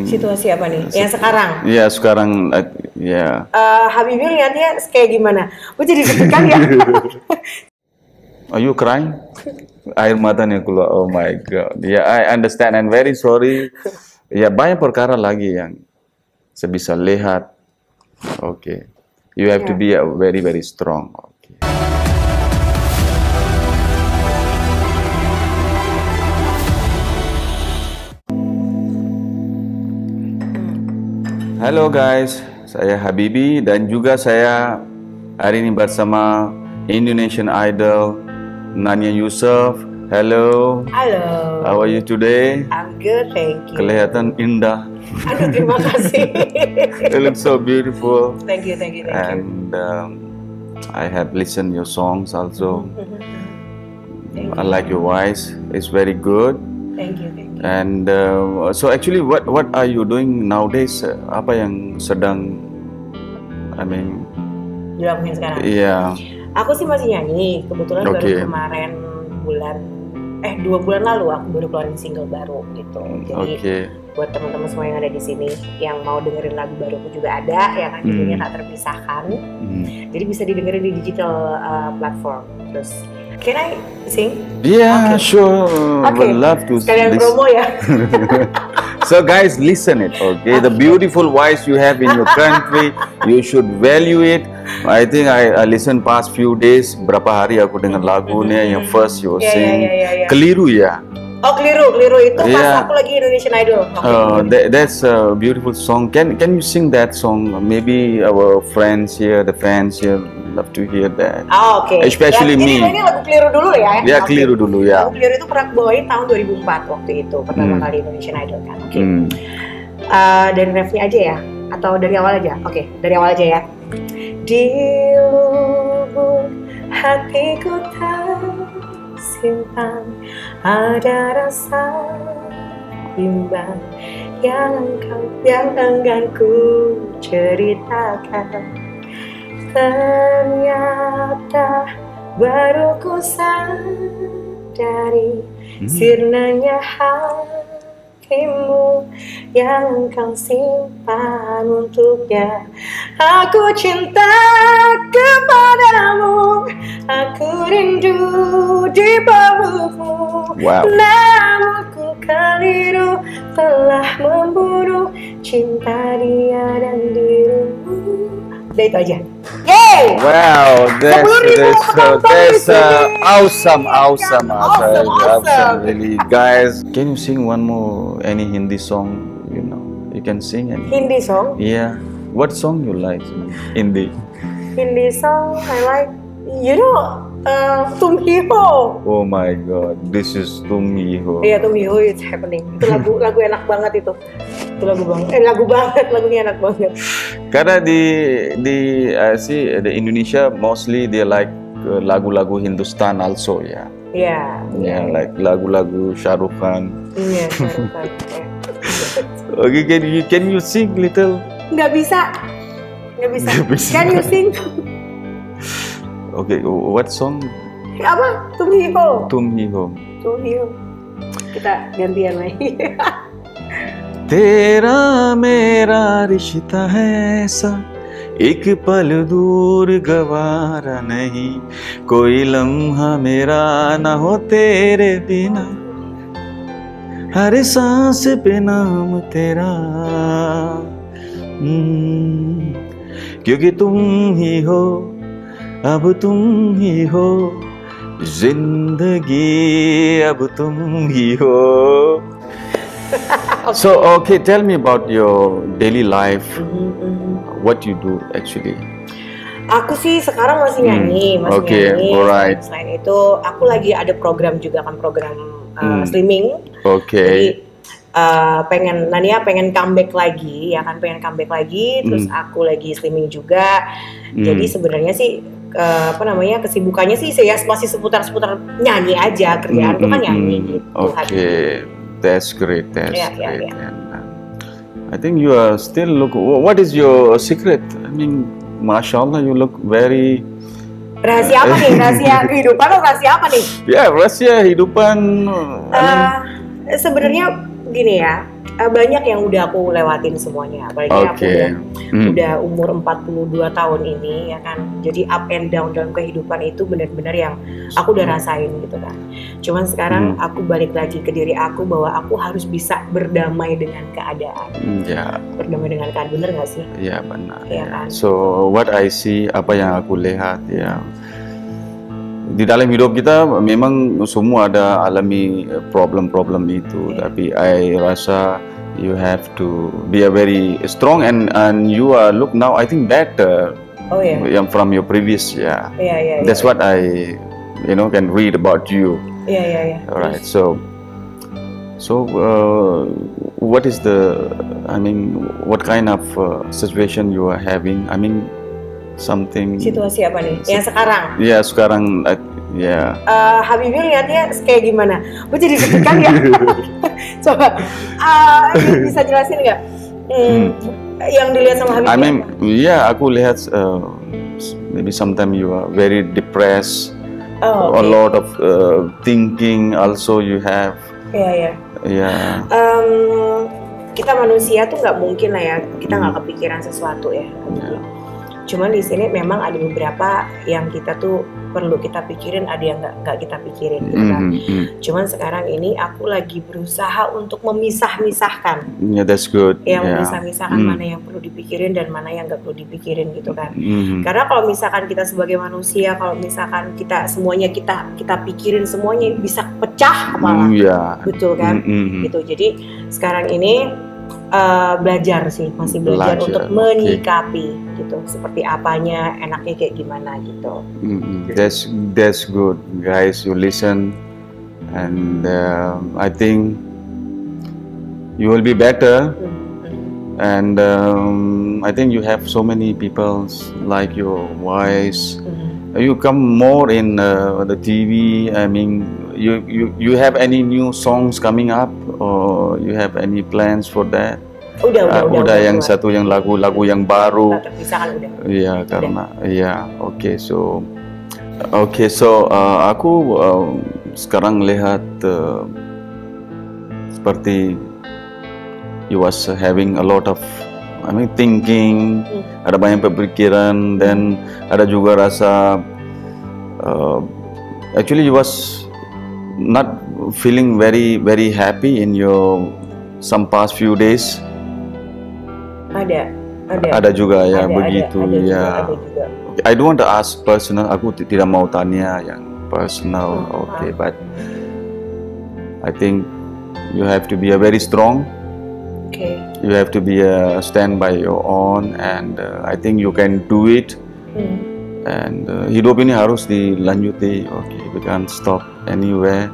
Situasi apa nih? Yang sekarang? Iya, sekarang ya. Habibie lihatnya kayak gimana? Gue jadi deg-degan ya. Are you crying? Air matanya keluar. Oh my God. Ya, I understand and very sorry. Ya, banyak perkara lagi yang sebisa lihat. Oke. You have to be very very strong. Okay. Halo guys, saya Habibie dan juga saya hari ini bersama Indonesian Idol Nanya Yusuf. Hello. Halo. How are you today? I'm good, thank you. Kelihatan indah. Aduh, terima kasih. You look so beautiful. Thank you. And I have listened your songs also. I like your voice. It's very good. Thank you. And so actually, what are you doing nowadays? Apa yang sedang, dilakuin sekarang? Iya. Aku sih masih nyanyi. Kebetulan baru kemarin 2 bulan lalu aku baru keluarin single baru gitu. Jadi buat teman-teman semua yang ada di sini yang mau dengerin lagu baru aku juga ada, yang kan judulnya Tak Terpisahkan. Jadi bisa didengerin di digital platform. Terus can I sing? Yeah, sure. Would love to. Sekalian promo ya. So guys, listen it, okay? The beautiful voice you have in your country, you should value it. I think I listen past few days, berapa hari aku dengar lagunya yang first you sing. Keliru ya. Oh, Keliru itu pas aku lagi Indonesian Idol. That's a beautiful song. Can you sing that song? Maybe our friends here, the fans here, love to hear that. Oh, oke. Especially me. Ini lagu Keliru dulu ya? Ya, Keliru dulu ya. Lagu Keliru itu pernah bawain tahun 2004 waktu itu pertama kali Indonesian Idol kan. Oke. Dari refnya aja ya? Atau dari awal aja? Oke, dari awal aja ya. Di lubuk hatiku tersimpan ada rasa bimbang yang enggan ku ceritakan. Ternyata baru ku sadari sirnanya hatimu yang kau simpan untuknya. Aku cinta kepadamu, aku rindu di pelukmu. Namun ku keliru telah membunuh cinta dia dan dirimu. Udah itu aja. Yay! Wow, that's awesome, really, guys. Can you sing one more any Hindi song? You know, you can sing any Hindi song. Yeah, what song you like? Hindi song I like. You know, Tum Hi Ho. Oh my God, this is Tum Hi Ho. Iya, Tum Hi Ho, it's happening. Itu lagu enak banget itu. Itu lagunya enak banget. Karena di Indonesia mostly they like lagu-lagu Hindustan also ya. Yeah, like lagu-lagu Shah Rukh Khan. Iya, Shah Rukh Khan. Okay, can you sing little? Nggak bisa. Can you sing? Okay, what song? Apa? Tum Hi Ho. Kita gantian lagi. तेरा मेरा रिश्ता है ऐसा एक पल दूर गवारा नहीं कोई लम्हा मेरा ना हो तेरे बिना हर सांस पे नाम तेरा क्योंकि तुम ही हो अब तुम ही हो जिंदगी अब तुम ही हो. So, okay, tell me about your daily life. What you do actually? Aku sih sekarang masih nyanyi, Alright. Selain itu, aku lagi ada program juga kan, program streaming. Jadi, Nania pengen comeback lagi, ya kan, terus aku lagi streaming juga. Jadi sebenarnya sih kesibukannya sih saya masih seputar nyanyi aja, kerjaan tuh kan nyanyi gitu. That's great. That's great. Yeah. And, I think you are still look. What is your secret? I mean, mashallah, you look very. Rahasia apa nih? Rahasia kehidupan atau rahasia apa nih? Ya, rahasia kehidupan. Sebenarnya gini ya, banyak yang udah aku lewatin semuanya, apalagi aku udah umur 42 tahun ini ya kan. Jadi up and down dalam kehidupan itu benar-benar yang aku udah rasain gitu kan. Cuman sekarang aku balik lagi ke diri aku bahwa aku harus bisa berdamai dengan keadaan. Berdamai dengan keadaan, bener gak sih? Iya benar. Ya kan? So what I see, apa yang aku lihat ya, di dalam hidup kita memang semua ada alami problem-problem itu, tapi I rasa you have to be a very strong and you are look now I think better from your previous that's what I can read about you. Alright, so what is what kind of situation you are having? Something. Situasi apa nih? Yang sekarang? Iya sekarang, ya. Habibie lihatnya kayak gimana? Gue jadi deg-degan ya. Coba, bisa jelasin nggak? Yang dilihat sama Habibie? Aku lihat maybe sometimes you are very depressed. A lot of thinking also you have. Kita manusia tuh nggak mungkin lah ya, kita nggak kepikiran sesuatu ya. Cuman di sini memang ada beberapa yang kita tuh perlu kita pikirin, ada yang nggak kita pikirin gitu kan. Cuman sekarang ini aku lagi berusaha untuk memisah-misahkan. That's good. Memisah-misahkan mana yang perlu dipikirin dan mana yang nggak perlu dipikirin gitu kan. Karena kalau misalkan kita sebagai manusia, kalau misalkan kita semuanya kita pikirin semuanya bisa pecah kepala. Betul kan? Gitu. Jadi sekarang ini masih belajar untuk menyikapi gitu, seperti apanya, enaknya kayak gimana gitu. That's good, guys. You listen, and I think you will be better. And I think you have so many people like your voice. You come more in the TV. You have any new songs coming up, or you have any plans for that? Udah yang satu yang lagu-lagu yang baru. Iya karena aku sekarang lihat seperti you was having a lot of thinking, ada banyak pemikiran, dan ada juga rasa actually you was not feeling very very happy in your some past few days. Ada juga ya, begitu ya. I don't want to ask personal, aku tidak mau tanya yang personal, but I think you have to be a very strong. You have to be stand by your own, and I think you can do it. And hidup ini harus dilanjuti. We can't stop anywhere.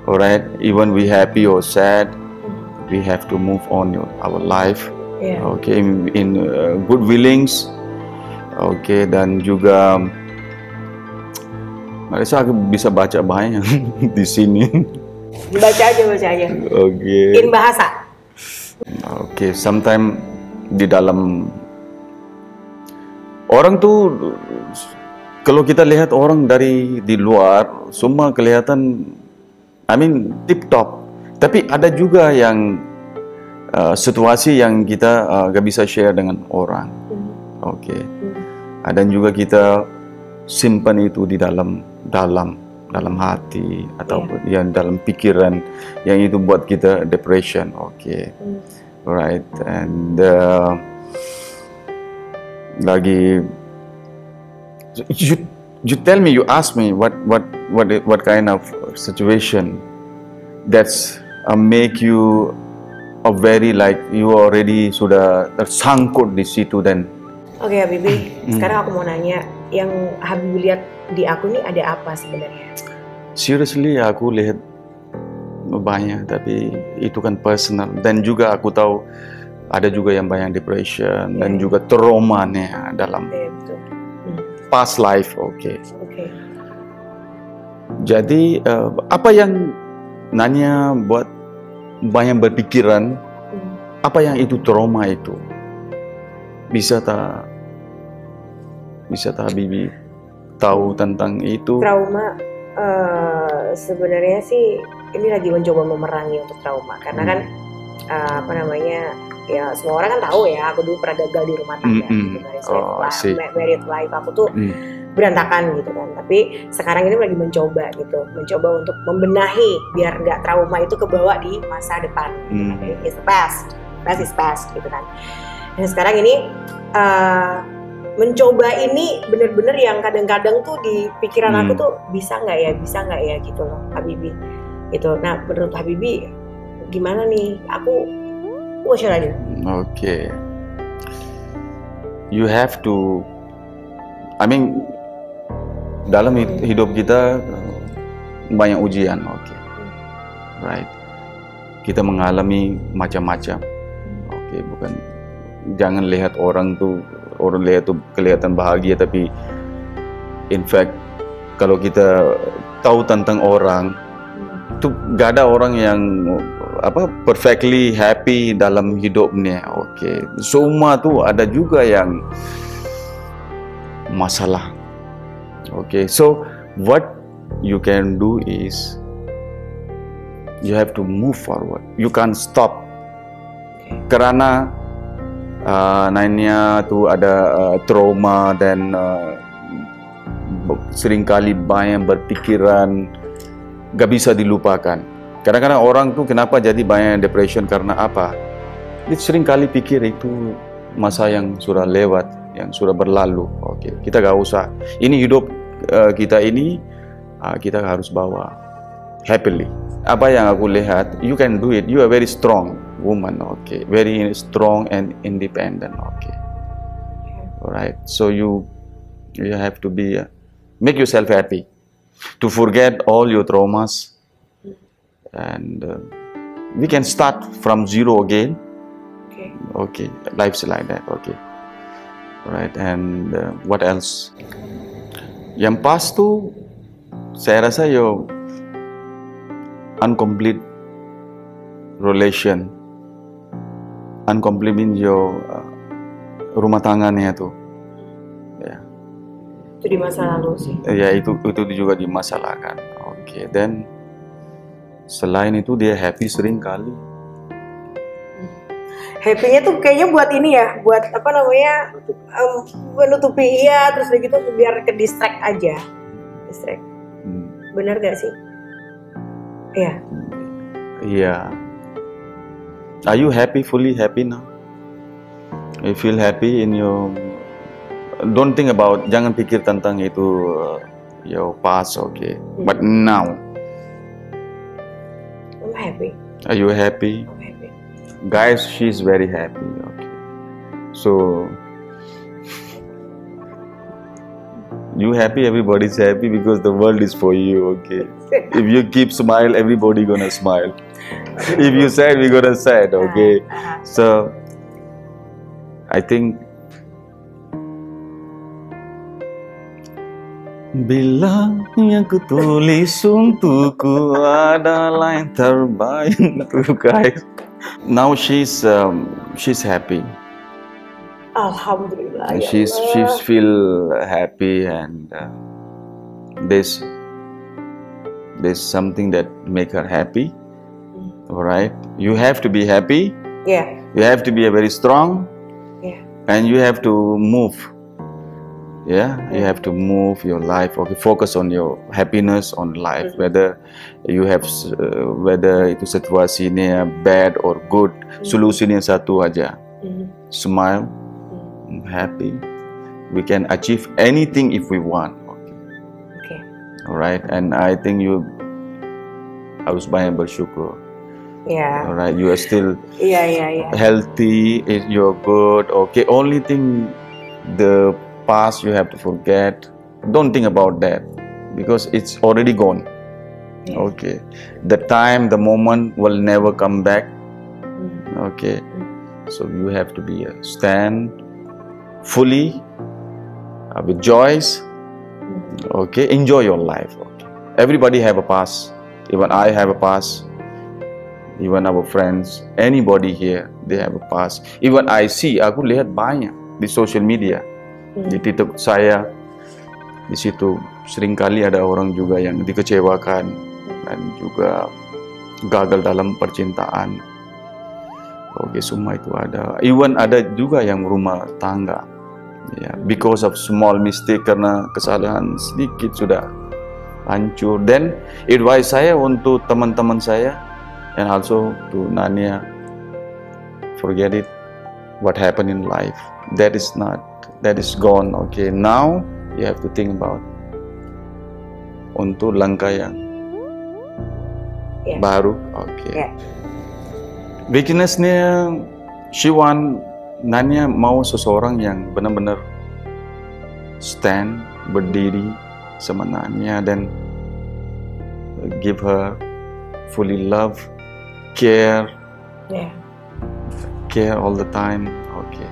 Alright, even we happy or sad, we have to move on our life. In good feelings. Dan juga Marisa bisa baca banyak di sini. Baca aja. In bahasa. Sometimes di dalam orang tuh, kalau kita lihat orang dari di luar semua kelihatan tip top, tapi ada juga yang situasi yang kita gak bisa share dengan orang. Dan juga kita simpan itu di dalam hati ataupun yang dalam pikiran, yang itu buat kita depression. Right, and lagi you tell me, you ask me what kind of situation that's make you a very like you already sudah tersangkut di situ. Dan Habibie, sekarang aku mau nanya, yang Habibie lihat di aku nih ada apa sebenarnya? Seriously, aku lihat banyak, tapi itu kan personal. Dan juga aku tahu ada juga yang banyak depression dan juga trauma nih dalam past life. Jadi apa yang nanya buat banyak berpikiran, apa yang itu trauma itu? Bisa tak Habibie tahu tentang itu? Trauma sebenarnya sih ini lagi mencoba memerangi untuk trauma, karena kan apa namanya, ya semua orang kan tahu ya, aku dulu pernah gagal di rumah tangga gitu kan. Married life aku tuh berantakan gitu kan. Tapi sekarang ini lagi mencoba untuk membenahi biar nggak trauma itu kebawa di masa depan. It's the past is past gitu kan. Dan sekarang ini mencoba ini bener-bener yang kadang-kadang tuh di pikiran aku tuh bisa nggak ya gitu loh, Habibie gitu. Nah, menurut Habibie gimana nih? What should I do? Okay, you have to, dalam hidup kita banyak ujian, right? Kita mengalami macam-macam, bukan, jangan lihat orang lihat tuh kelihatan bahagia, tapi in fact kalau kita tahu tentang orang tuh gak ada orang yang perfectly happy dalam hidupnya. Semua tuh ada juga yang masalah. So what you can do is you have to move forward. You can't stop. Karena nainnya tuh ada trauma dan seringkali banyak berpikiran gak bisa dilupakan. Kadang-kadang orang tuh kenapa jadi banyak depression karena apa? Dia seringkali pikir itu masa yang sudah lewat, yang sudah berlalu. Kita gak usah. Ini hidup kita ini kita harus bawa happily. Apa yang aku lihat, you can do it. You are very strong woman, very strong and independent, alright. So you have to be make yourself happy, to forget all your traumas, and we can start from zero again. Life's like that, right. And what else? Yang pas tuh, saya rasa incomplete relation. Incomplete means rumah tangganya tuh. Itu di masa lalu sih. Ya, itu juga dimasalahkan. Dan selain itu dia happy sering kali. Happy-nya tuh kayaknya buat ini ya, buat apa namanya, menutupi terus begitu biar ke distract aja. Benar gak sih? Iya. Are you happy, fully happy now? You feel happy in your... Don't think about, jangan pikir tentang itu your past, but now. I'm happy. Are you happy? I'm happy. Guys, she's very happy, So, you happy, everybody's happy because the world is for you, If you keep smile, everybody gonna smile. If you sad, we gonna sad, So, I think bila yang kutulis untukku adalah yang terbaik untuk guys. Now she's happy. Alhamdulillah. She's feel happy, and there's something that make her happy. Alright, you have to be happy. You have to be very strong. And you have to move. You have to move your life. Focus on your happiness on life. Whether you have whether itu situasinya bad or good, solusinya satu aja. Smile, happy. We can achieve anything if we want. Alright, and I think you harus banyak bersyukur. Alright, you are still healthy. You're good. Only thing, the past you have to forget. Don't think about that because it's already gone. The time, the moment will never come back. So you have to be stand fully with joys. Enjoy your life. Everybody have a past. Even I have a past. Even our friends, anybody here, they have a past. Even I see, aku lihat banyak di social media, di TikTok saya, di situ seringkali ada orang juga yang dikecewakan dan juga gagal dalam percintaan. Oke, semua itu ada. Even ada juga yang rumah tangga. Ya, because of small mistake, karena kesalahan sedikit sudah hancur. Dan advice saya untuk teman-teman saya, and also to Nania, forget it. What happened in life, that is gone. Okay, now you have to think about untuk langkah yang baru. Okay. Weaknessnya, she want Nania mau seseorang yang benar-benar stand, berdiri sama Nania, dan give her fully love, care, care all the time. Okay,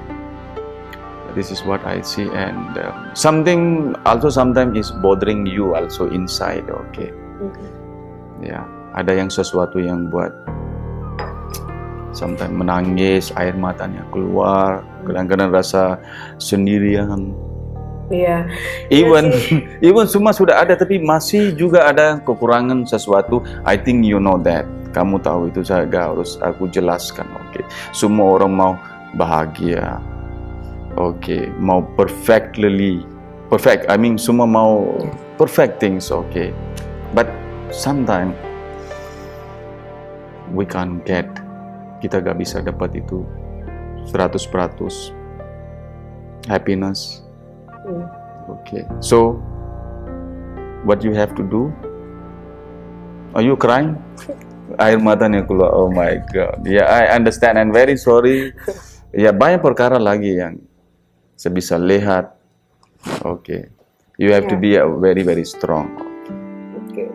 this is what I see, and something also sometimes is bothering you also inside. Okay, ya, ada yang sesuatu yang buat sometimes menangis, air matanya keluar, kadang-kadang rasa sendirian. Iya. Even semua sudah ada, tapi masih juga ada kekurangan sesuatu. I think you know that. Kamu tahu itu, saya harus aku jelaskan. Oke. Semua orang mau bahagia. Oke. Mau perfect. I mean, semua mau perfect things. Oke. But sometimes we can't get. Kita gak bisa dapat itu 100% happiness. Okay, so what you have to do? Are you crying? Air matanya keluar. Oh my God. Yeah, I understand and very sorry. Ya, banyak perkara lagi yang saya bisa lihat. Okay, you have to be very strong. Okay.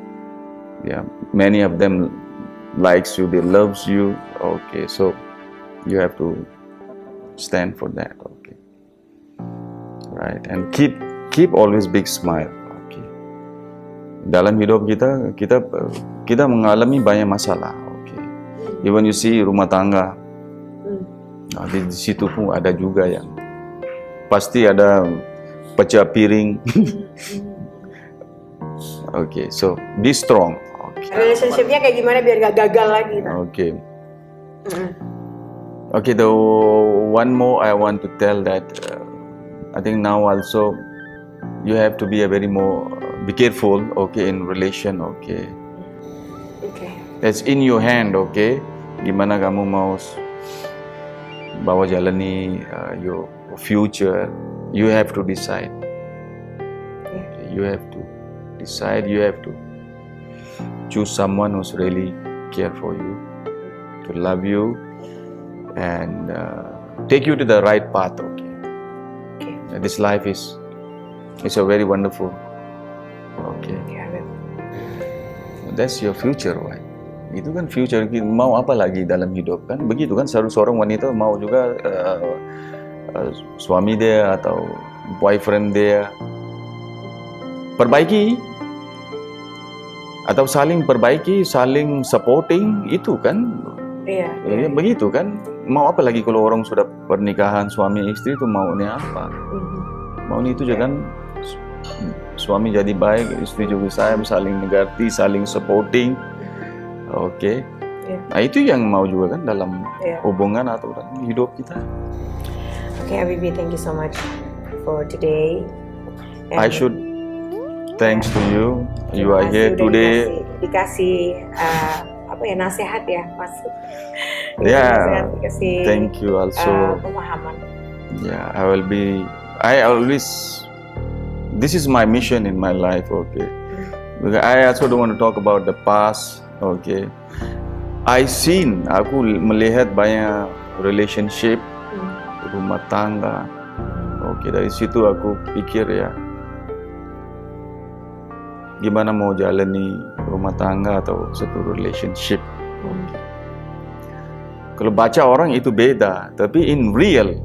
Yeah, many of them likes you, they loves you. Okay, so you have to stand for that. Okay, right, and keep always big smile. Okay, dalam hidup kita mengalami banyak masalah. Okay, even you see rumah tangga, nah, di situ pun ada juga yang pasti ada pecah piring. Okay, so be strong. Relationship-nya kayak gimana biar gak gagal lagi? Okay. Okay, the one more I want to tell that I think now also you have to be be careful. Okay, in relation. Okay. Okay. That's in your hand. Okay. Gimana kamu mau bawa jalani your future? You have to decide. Okay, you have to decide. You have to choose someone who's really care for you, to love you, and take you to the right path. Okay. This life is a very wonderful. Okay. That's your future, right? Itu kan future. Mau apa lagi dalam hidup, kan? Begitu kan, seorang wanita mau juga suami dia atau boyfriend dia perbaiki. Atau saling perbaiki, saling supporting, itu kan? Iya. Begitu kan? Mau apa lagi kalau orang sudah pernikahan suami istri itu maunya apa? Maunya itu juga kan suami jadi baik, istri juga sayang, saling mengerti, saling supporting. Oke. Nah itu yang mau juga kan dalam hubungan atau dalam hidup kita. Okay, Habibie, thank you so much for today. I should thanks to you. You are here today. Dikasih nasihat ya, Mas. Yeah. Thank you also. Pemahaman. Yeah, I always. This is my mission in my life. Okay. Because I also don't want to talk about the past. Okay. Aku melihat banyak relationship, rumah tangga. Okay, dari situ aku pikir ya, gimana mau jalani rumah tangga atau satu relationship. Okay. Kalau baca orang itu beda, tapi in real,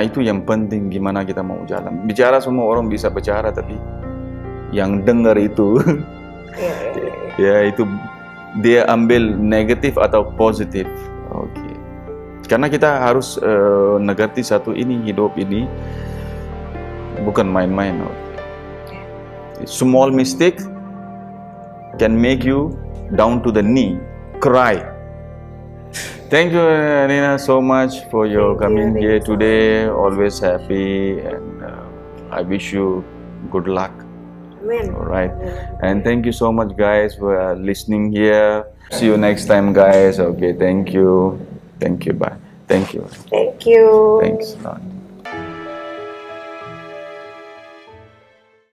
itu yang penting, gimana kita mau jalan. Bicara semua orang bisa bicara, tapi yang dengar itu, ya itu dia ambil negatif atau positif. Okay. Karena kita harus mengerti satu ini, hidup ini bukan main-main. Okay. Small mistake can make you down to the knee, cry. Thank you, Nina, so much for your coming here today. Always happy, and I wish you good luck. Amen. All right, and thank you so much, guys, for listening here. See you next time, guys. Okay, thank you. Thank you. Bye. Thank you. Thank you. Thanks.